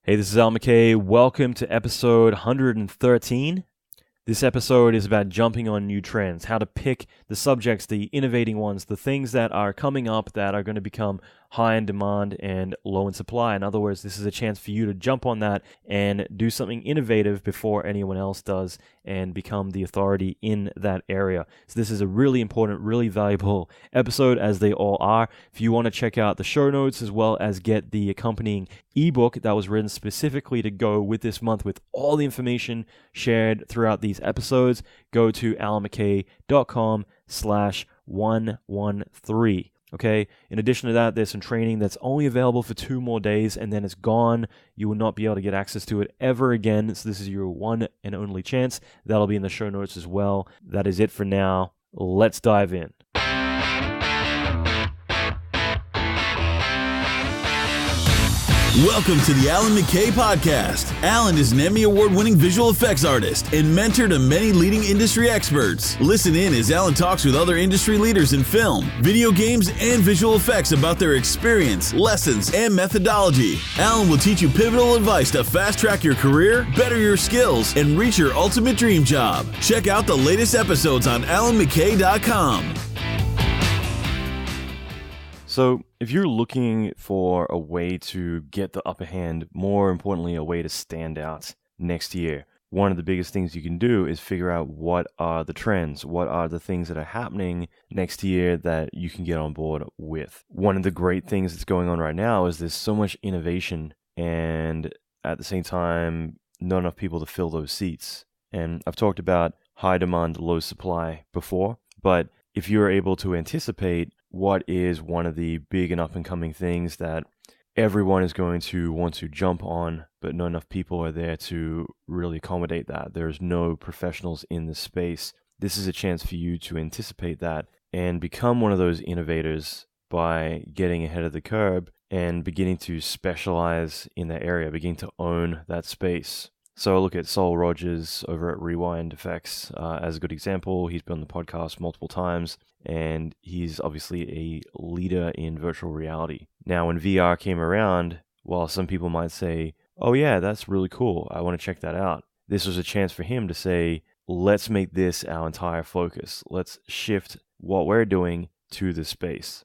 Hey, this is Al McKay. Welcome to episode 113. This episode is about jumping on new trends, how to pick the subjects, the innovating ones, the things that are coming up that are going to become high in demand and low in supply. In other words, this is a chance for you to jump on that and do something innovative before anyone else does and become the authority in that area. So this is a really important, really valuable episode, as they all are. If you want to check out the show notes as well as get the accompanying ebook that was written specifically to go with this month with all the information shared throughout these episodes, go to alanmckay.com/113. Okay. In addition to that, there's some training that's only available for 2 more days and then it's gone. You will not be able to get access to it ever again. So this is your one and only chance. That'll be in the show notes as well. That is it for now. Let's dive in. Welcome to the Alan McKay Podcast. Alan is an Emmy Award-winning visual effects artist and mentor to many leading industry experts. Listen in as Alan talks with other industry leaders in film, video games, and visual effects about their experience, lessons, and methodology. Alan will teach you pivotal advice to fast-track your career, better your skills, and reach your ultimate dream job. Check out the latest episodes on alanmckay.com. So if you're looking for a way to get the upper hand, more importantly, a way to stand out next year, one of the biggest things you can do is figure out what are the trends, what are the things that are happening next year that you can get on board with. One of the great things that's going on right now is there's so much innovation and at the same time, not enough people to fill those seats. And I've talked about high demand, low supply before, but if you're able to anticipate what is one of the big and up-and-coming things that everyone is going to want to jump on, but not enough people are there to really accommodate that. There's no professionals in the space. This is a chance for you to anticipate that and become one of those innovators by getting ahead of the curve and beginning to specialize in that area, beginning to own that space. So I look at Sol Rogers over at Rewind Effects as a good example. He's been on the podcast multiple times, and he's obviously a leader in virtual reality. Now, when VR came around, while some people might say, oh yeah, that's really cool, I want to check that out, this was a chance for him to say, let's make this our entire focus. Let's shift what we're doing to this space.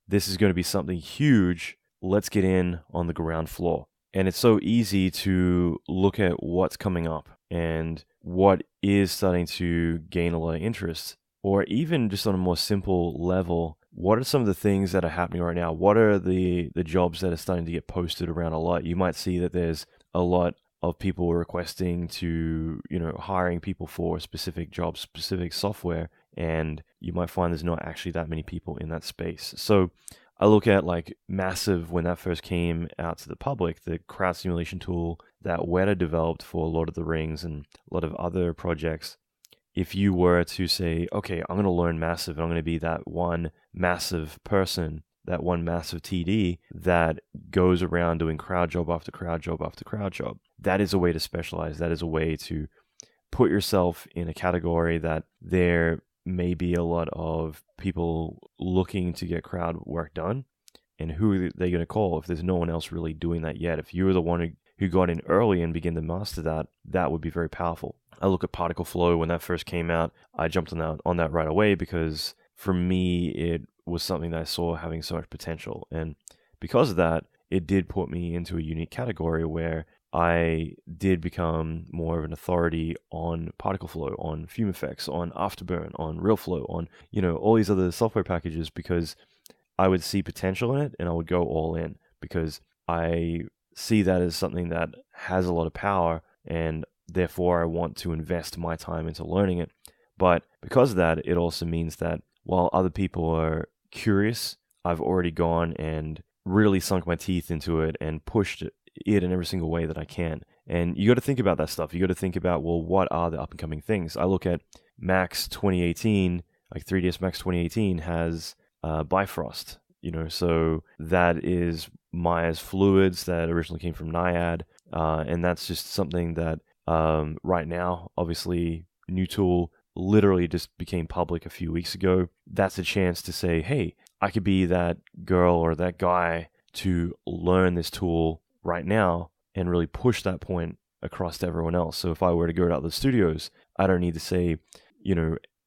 This is going to be something huge. Let's get in on the ground floor. And it's so easy to look at what's coming up and what is starting to gain a lot of interest, or even just on a more simple level, what are some of the things that are happening right now? What are the jobs that are starting to get posted around a lot? You might see that there's a lot of people requesting to, hiring people for specific jobs, specific software, and you might find there's not actually that many people in that space. So I look at like Massive when that first came out to the public, the crowd simulation tool that Weta developed for Lord of the Rings and a lot of other projects. If you were to say, okay, I'm going to learn Massive and I'm going to be that one massive person, that one massive TD that goes around doing crowd job after crowd job after crowd job, that is a way to specialize. That is a way to put yourself in a category that there may be a lot of people looking to get crowd work done, and who are they going to call if there's no one else really doing that yet? If you're the one who got in early and begin to master that, that would be very powerful. I look at particle flow when that first came out. I jumped on that right away because for me it was something that I saw having so much potential, and because of that, it did put me into a unique category where I did become more of an authority on particle flow, on fume effects, on afterburn, on RealFlow, on all these other software packages, because I would see potential in it and I would go all in because I see that as something that has a lot of power and therefore I want to invest my time into learning it. But because of that, it also means that while other people are curious, I've already gone and really sunk my teeth into it and pushed it in every single way that I can. And you got to think about that stuff. You got to think about, well, what are the up and coming things? I look at Max 2018, like 3ds Max 2018 has Bifrost, so that is Maya's fluids that originally came from Naiad. And that's just something that right now, obviously, new tool literally just became public a few weeks ago. That's a chance to say, hey, I could be that girl or that guy to learn this tool right now and really push that point across to everyone else. So if I were to go to other studios, I don't need to say,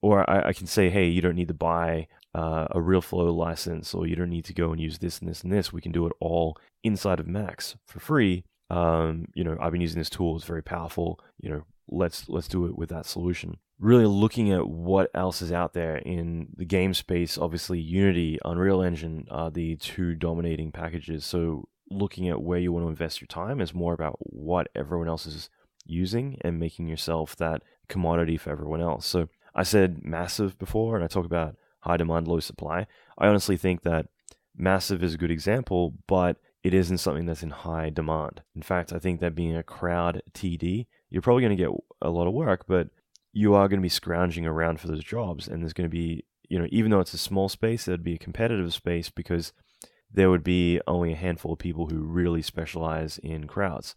or I can say, hey, you don't need to buy a RealFlow license, or you don't need to go and use this and this and this. We can do it all inside of Max for free. I've been using this tool. It's very powerful. Let's do it with that solution. Really looking at what else is out there in the game space. Obviously, Unity, Unreal Engine are the two dominating packages. So looking at where you want to invest your time is more about what everyone else is using and making yourself that commodity for everyone else. So I said massive before, and I talk about high demand, low supply. I honestly think that massive is a good example, but it isn't something that's in high demand. In fact, I think that being a crowd TD, you're probably going to get a lot of work, but you are going to be scrounging around for those jobs. And there's going to be, even though it's a small space, there'd be a competitive space because there would be only a handful of people who really specialize in crowds.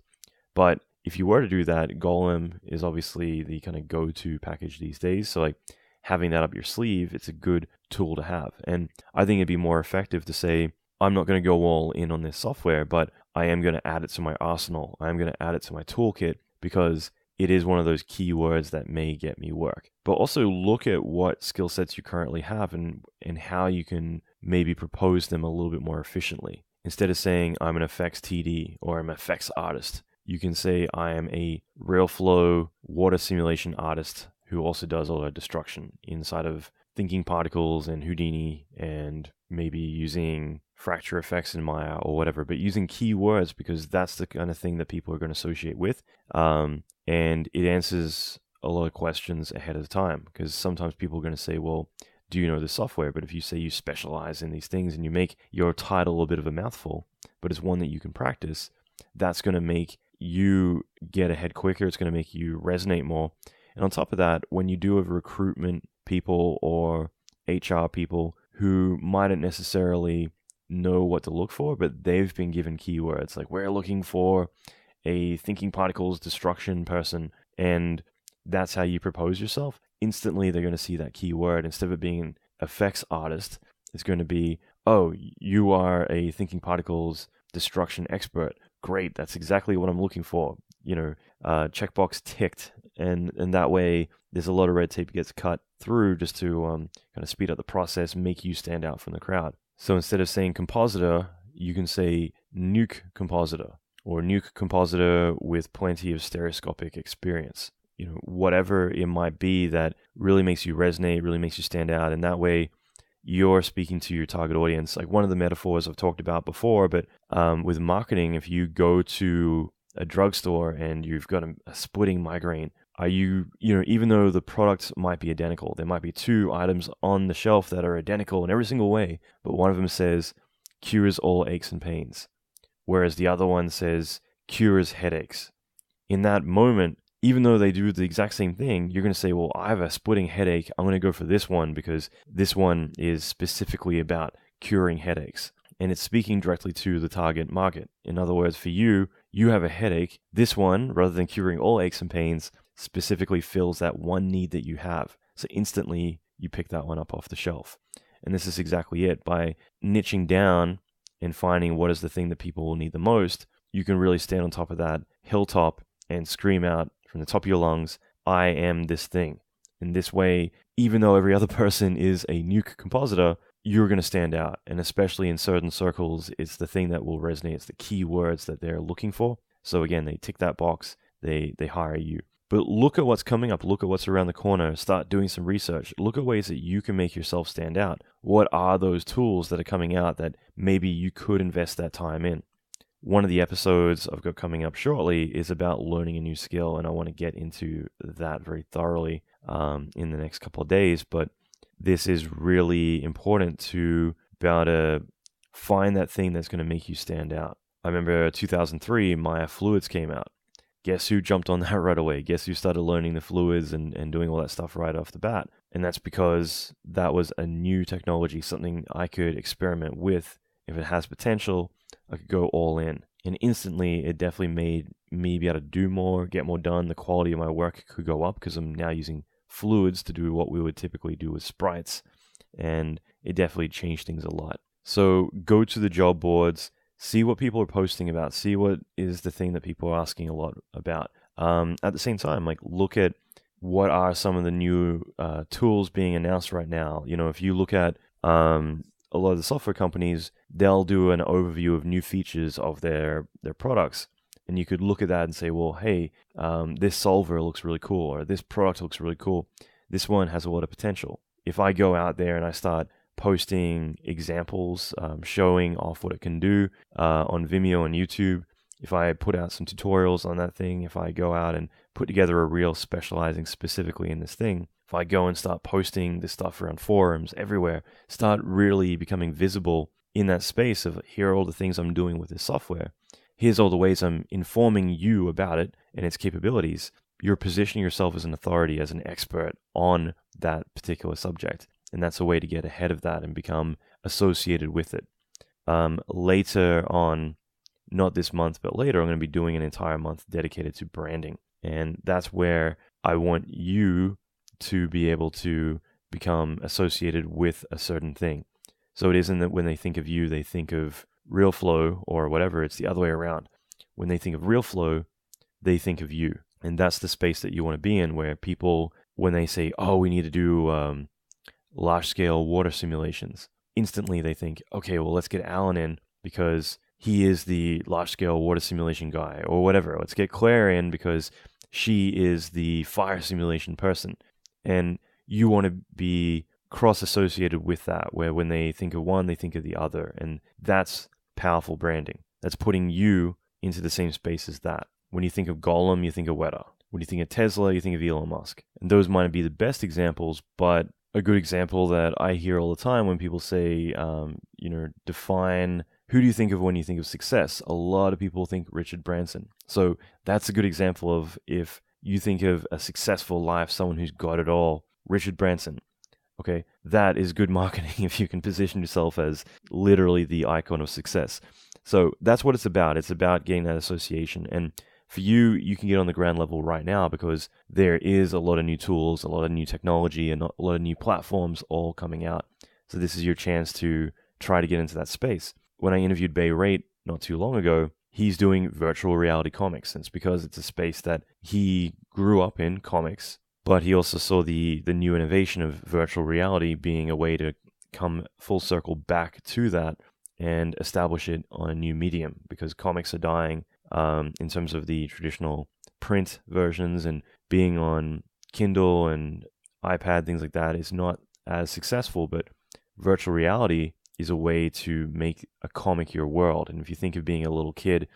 But if you were to do that, Golem is obviously the kind of go-to package these days. So like having that up your sleeve, it's a good tool to have. And I think it'd be more effective to say, I'm not going to go all in on this software, but I am going to add it to my arsenal. I'm going to add it to my toolkit because it is one of those keywords that may get me work. But also look at what skill sets you currently have and how you can maybe propose them a little bit more efficiently. Instead of saying I'm an effects TD or I'm an effects artist, you can say I am a RealFlow water simulation artist who also does all the destruction inside of thinking particles and Houdini, and maybe using fracture effects in Maya or whatever, but using keywords because that's the kind of thing that people are going to associate with. And it answers a lot of questions ahead of time, because sometimes people are going to say, well, do you know the software? But if you say you specialize in these things and you make your title a bit of a mouthful, but it's one that you can practice, that's going to make you get ahead quicker. It's going to make you resonate more. And on top of that, when you do have recruitment people or HR people who mightn't necessarily know what to look for, but they've been given keywords like we're looking for a thinking particles destruction person, and that's how you propose yourself, instantly they're going to see that keyword. Instead of it being an effects artist, it's going to be, oh, you are a thinking particles destruction expert. Great, that's exactly what I'm looking for. Checkbox ticked, and that way there's a lot of red tape gets cut through just to kind of speed up the process, make you stand out from the crowd. So instead of saying compositor, you can say nuke compositor, or nuke compositor with plenty of stereoscopic experience. Whatever it might be that really makes you resonate, really makes you stand out, and that way you're speaking to your target audience. Like one of the metaphors I've talked about before, but with marketing, if you go to a drugstore and you've got a splitting migraine, are you, even though the products might be identical, there might be two items on the shelf that are identical in every single way, but one of them says cures all aches and pains, whereas the other one says cures headaches. In that moment, even though they do the exact same thing, you're going to say, well, I have a splitting headache. I'm going to go for this one because this one is specifically about curing headaches. And it's speaking directly to the target market. In other words, for you, you have a headache. This one, rather than curing all aches and pains, specifically fills that one need that you have. So instantly, you pick that one up off the shelf. And this is exactly it. By niching down and finding what is the thing that people will need the most, you can really stand on top of that hilltop and scream out from the top of your lungs, I am this thing. In this way, even though every other person is a nuke compositor, you're going to stand out. And especially in certain circles, it's the thing that will resonate. It's the key words that they're looking for. So again, they tick that box, they hire you. But look at what's coming up. Look at what's around the corner. Start doing some research. Look at ways that you can make yourself stand out. What are those tools that are coming out that maybe you could invest that time in? One of the episodes I've got coming up shortly is about learning a new skill, and I want to get into that very thoroughly in the next couple of days. But this is really important to be able to find that thing that's going to make you stand out. I remember 2003, Maya Fluids came out. Guess who jumped on that right away? Guess who started learning the fluids and doing all that stuff right off the bat? And that's because that was a new technology, something I could experiment with. If it has potential, I could go all in. And instantly, it definitely made me be able to do more, get more done. The quality of my work could go up because I'm now using fluids to do what we would typically do with sprites. And it definitely changed things a lot. So go to the job boards, See what people are posting about. See what is the thing that people are asking a lot about. At the same time, like look at what are some of the new tools being announced right now. If you look at a lot of the software companies, they'll do an overview of new features of their products. And you could look at that and say, well, hey, this solver looks really cool, or this product looks really cool. This one has a lot of potential. If I go out there and I start posting examples, showing off what it can do on Vimeo and YouTube, if I put out some tutorials on that thing, if I go out and put together a reel specializing specifically in this thing, if I go and start posting this stuff around forums everywhere, start really becoming visible in that space of here are all the things I'm doing with this software. Here's all the ways I'm informing you about it and its capabilities. You're positioning yourself as an authority, as an expert on that particular subject. And that's a way to get ahead of that and become associated with it. Later on, not this month, but later, I'm going to be doing an entire month dedicated to branding. And that's where I want you to be able to become associated with a certain thing. So it isn't that when they think of you, they think of RealFlow or whatever. It's the other way around. When they think of RealFlow, they think of you. And that's the space that you want to be in, where people, when they say, oh, we need to do large-scale water simulations, instantly they think, okay, well, let's get Alan in because he is the large-scale water simulation guy, or whatever. Let's get Claire in because she is the fire simulation person. And you want to be cross-associated with that, where when they think of one, they think of the other. And that's powerful branding. That's putting you into the same space as that. When you think of Gollum, you think of Weta. When you think of Tesla, you think of Elon Musk. And those might be the best examples, but a good example that I hear all the time when people say, define, who do you think of when you think of success? A lot of people think Richard Branson. So that's a good example of, if you think of a successful life, someone who's got it all, Richard Branson. Okay, that is good marketing if you can position yourself as literally the icon of success. So that's what it's about. It's about getting that association. And for you, you can get on the ground level right now because there is a lot of new tools, a lot of new technology, and a lot of new platforms all coming out. So this is your chance to try to get into that space. When I interviewed Bay Rate not too long ago, he's doing virtual reality comics. And it's because it's a space that he grew up in, comics, but he also saw the new innovation of virtual reality being a way to come full circle back to that and establish it on a new medium, because comics are dying in terms of the traditional print versions, and being on Kindle and iPad, things like that, is not as successful. But virtual reality is a way to make a comic your world. And if you think of being a little kid,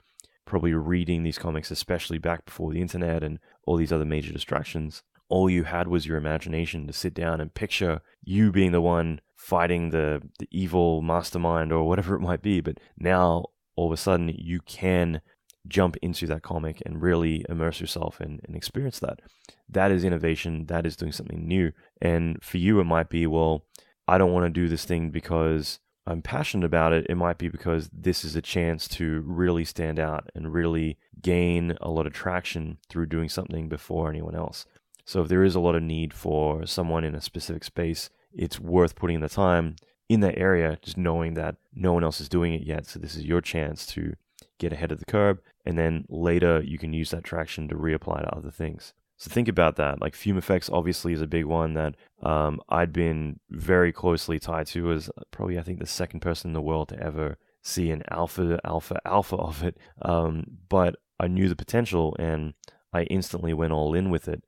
probably reading these comics, especially back before the internet and all these other major distractions, all you had was your imagination to sit down and picture you being the one fighting the evil mastermind or whatever it might be. But now, all of a sudden, you can jump into that comic and really immerse yourself and experience that. That is innovation. That is doing something new. And for you, it might be, well, I don't want to do this thing because I'm passionate about it. It might be because this is a chance to really stand out and really gain a lot of traction through doing something before anyone else. So if there is a lot of need for someone in a specific space, it's worth putting the time in that area, just knowing that no one else is doing it yet. So this is your chance to get ahead of the curve, and then later you can use that traction to reapply to other things. So think about that. Like Fume Effects obviously is a big one that I'd been very closely tied to, as probably I think the second person in the world to ever see an alpha of it. But I knew the potential and I instantly went all in with it.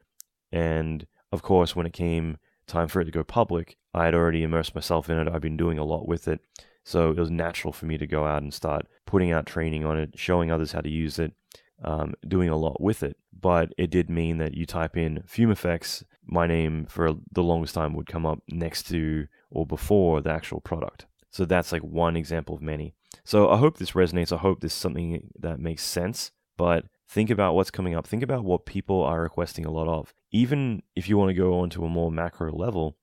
And of course, when it came time for it to go public, I had already immersed myself in it. I've been doing a lot with it. So it was natural for me to go out and start putting out training on it, showing others how to use it, doing a lot with it. But it did mean that you type in Fume Effects, my name for the longest time would come up next to or before the actual product. So that's like one example of many. So I hope this resonates. I hope this is something that makes sense. But think about what's coming up. Think about what people are requesting a lot of. Even if you want to go on to a more macro level,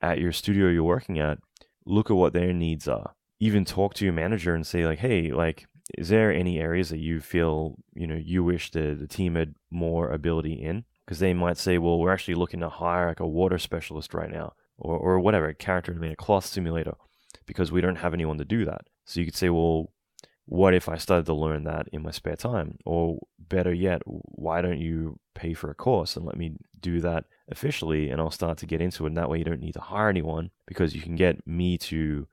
at your studio you're working at, look at what their needs are. Even talk to your manager and say like, hey, like, is there any areas that you feel, you wish the team had more ability in? Because they might say, well, we're actually looking to hire like a water specialist right now, or whatever, a character animator, cloth simulator, because we don't have anyone to do that. So you could say, well, what if I started to learn that in my spare time? Or better yet, why don't you pay for a course and let me do that officially, and I'll start to get into it. And that way you don't need to hire anyone, because you can get me to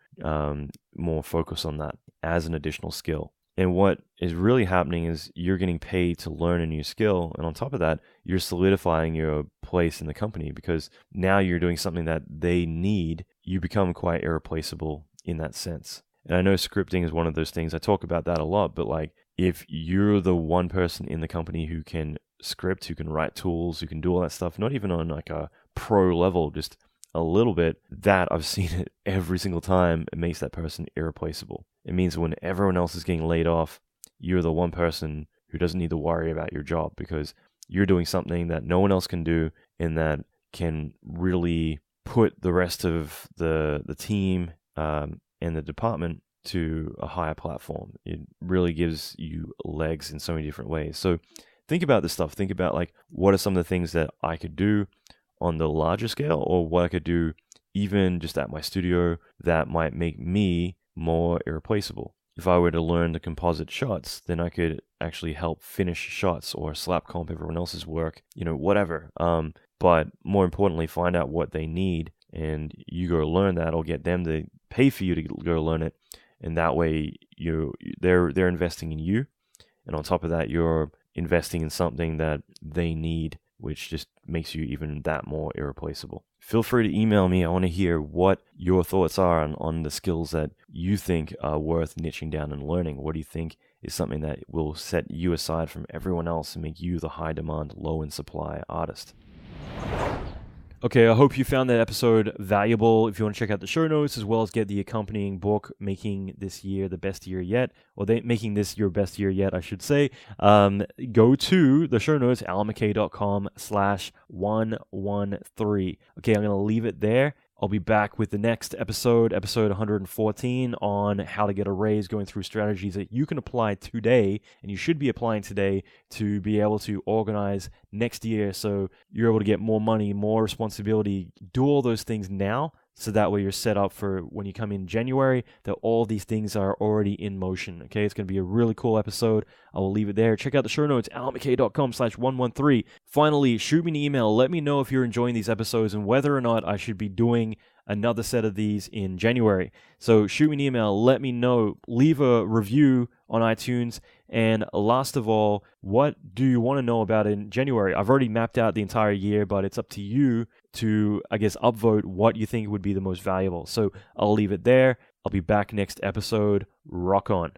more focus on that as an additional skill. And what is really happening is you're getting paid to learn a new skill. And on top of that, you're solidifying your place in the company, because now you're doing something that they need. You become quite irreplaceable in that sense. And I know scripting is one of those things. I talk about that a lot, but like, if you're the one person in the company who can script, who can write tools, who can do all that stuff, not even on like a pro level, just a little bit, that I've seen it every single time, it makes that person irreplaceable. It means when everyone else is getting laid off, you're the one person who doesn't need to worry about your job, because you're doing something that no one else can do, and that can really put the rest of the team and the department to a higher platform. It really gives you legs in so many different ways. So think about this stuff. Think about like, what are some of the things that I could do on the larger scale, or what I could do even just at my studio that might make me more irreplaceable. If I were to learn the composite shots, then I could actually help finish shots or slap comp everyone else's work, whatever. But more importantly, find out what they need, and you go learn that, or get them to pay for you to go learn it. And that way they're investing in you. And on top of that, you're investing in something that they need, which just makes you even that more irreplaceable. Feel free to email me. I want to hear what your thoughts are on the skills that you think are worth niching down and learning. What do you think is something that will set you aside from everyone else and make you the high demand, low in supply artist? Okay, I hope you found that episode valuable. If you want to check out the show notes, as well as get the accompanying book, Making This Year the Best Year Yet, or Making This Your Best Year Yet, I should say, go to the show notes, alanmckay.com/113. Okay, I'm going to leave it there. I'll be back with the next episode 114, on how to get a raise, going through strategies that you can apply today, and you should be applying today, to be able to organize next year so you're able to get more money, more responsibility. Do all those things now, so that way you're set up for when you come in January, that all these things are already in motion. Okay, it's going to be a really cool episode. I will leave it there. Check out the show notes, alanmckay.com/113. Finally, shoot me an email. Let me know if you're enjoying these episodes and whether or not I should be doing another set of these in January. So shoot me an email. Let me know. Leave a review on iTunes. And last of all, what do you want to know about in January? I've already mapped out the entire year, but it's up to you to, I guess, upvote what you think would be the most valuable. So I'll leave it there. I'll be back next episode. Rock on.